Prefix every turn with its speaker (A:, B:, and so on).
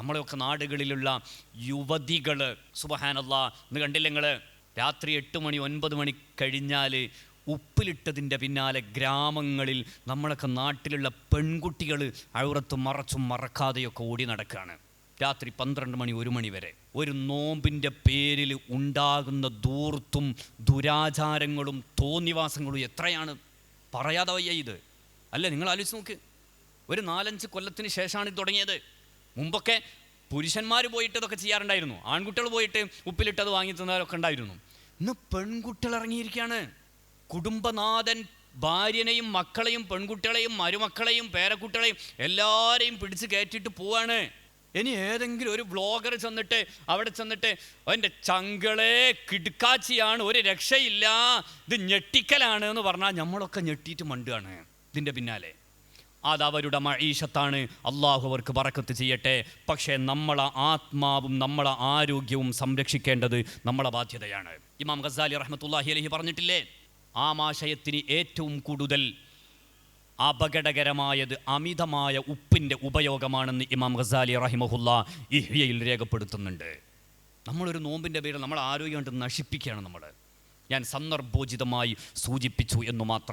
A: നമ്മളെയൊക്കെ നാടുകളിലുള്ള യുവതികൾ സുബ്ഹാനല്ലാഹ് ഇന്ന് കണ്ടില്ല നിങ്ങൾ, രാത്രി 8 മണി 9 മണി കഴിഞ്ഞാൽ ഉപ്പിലിട്ടതിൻ്റെ പിന്നാലെ ഗ്രാമങ്ങളിൽ നമ്മളൊക്കെ നാട്ടിലുള്ള പെൺകുട്ടികൾ ഔറത്തും മറച്ചും മറക്കാതെയൊക്കെ ഓടി നടക്കുകയാണ്. രാത്രി 12 മണി 1 മണി വരെ. ഒരു നോമ്പിൻ്റെ പേരിൽ ഉണ്ടാകുന്ന ധൂർത്തും ദുരാചാരങ്ങളും തോന്നിവാസങ്ങളും എത്രയാണ്, പറയാതെ വയ്യ ഇത്. അല്ലേ, നിങ്ങൾ ആലോചിച്ച് നോക്ക്. ഒരു 4-5 കൊല്ലത്തിന് ശേഷമാണ് ഇത് തുടങ്ങിയത്. മുമ്പൊക്കെ പുരുഷന്മാർ പോയിട്ട് ഇതൊക്കെ ചെയ്യാറുണ്ടായിരുന്നു, ആൺകുട്ടികൾ പോയിട്ട് ഉപ്പിലിട്ടത് വാങ്ങി തന്നാലൊക്കെ ഉണ്ടായിരുന്നു. ഇന്ന് പെൺകുട്ടികൾ ഇറങ്ങിയിരിക്കുകയാണ്. കുടുംബനാഥൻ ഭാര്യനെയും മക്കളെയും പെൺകുട്ടികളെയും മരുമക്കളെയും പേരക്കുട്ടികളെയും എല്ലാവരെയും പിടിച്ച് കയറ്റിയിട്ട് പോവാണ്. ഇനി ഏതെങ്കിലും ഒരു വ്ളോഗർ ചെന്നിട്ട് അവിടെ ചെന്നിട്ട് എൻ്റെ ചങ്കളെ കിടുക്കാച്ചിയാണ്, ഒരു രക്ഷയില്ല, ഇത് ഞെട്ടിക്കലാണ് എന്ന് പറഞ്ഞാൽ നമ്മളൊക്കെ ഞെട്ടിയിട്ട് മണ്ടുകയാണ് ഇതിൻ്റെ പിന്നാലെ. അതവരുടെ മഈശത്താണ്, അള്ളാഹു അവർക്ക് ബറക്കത്ത് ചെയ്യട്ടെ. പക്ഷേ നമ്മളെ ആത്മാവും നമ്മളെ ആരോഗ്യവും സംരക്ഷിക്കേണ്ടത് നമ്മളെ ബാധ്യതയാണ്. ഇമാം ഗസാലി റഹ്മത്തുള്ളാഹി അലൈഹി പറഞ്ഞിട്ടില്ലേ, ആമാശയത്തിന് ഏറ്റവും കൂടുതൽ അപകടകരമായത് അമിതമായ ഉപ്പിൻ്റെ ഉപയോഗമാണെന്ന് ഇമാം ഗസാലി റഹിമഹുല്ലാ ഇഹ്യയിൽ രേഖപ്പെടുത്തുന്നുണ്ട്. നമ്മളൊരു നോമ്പിൻ്റെ പേരിൽ നമ്മൾ ആരോഗ്യം കൊണ്ട് നശിപ്പിക്കുകയാണ് നമ്മൾ. ഞാൻ സന്ദർഭോചിതമായി സൂചിപ്പിച്ചു എന്നു മാത്രം.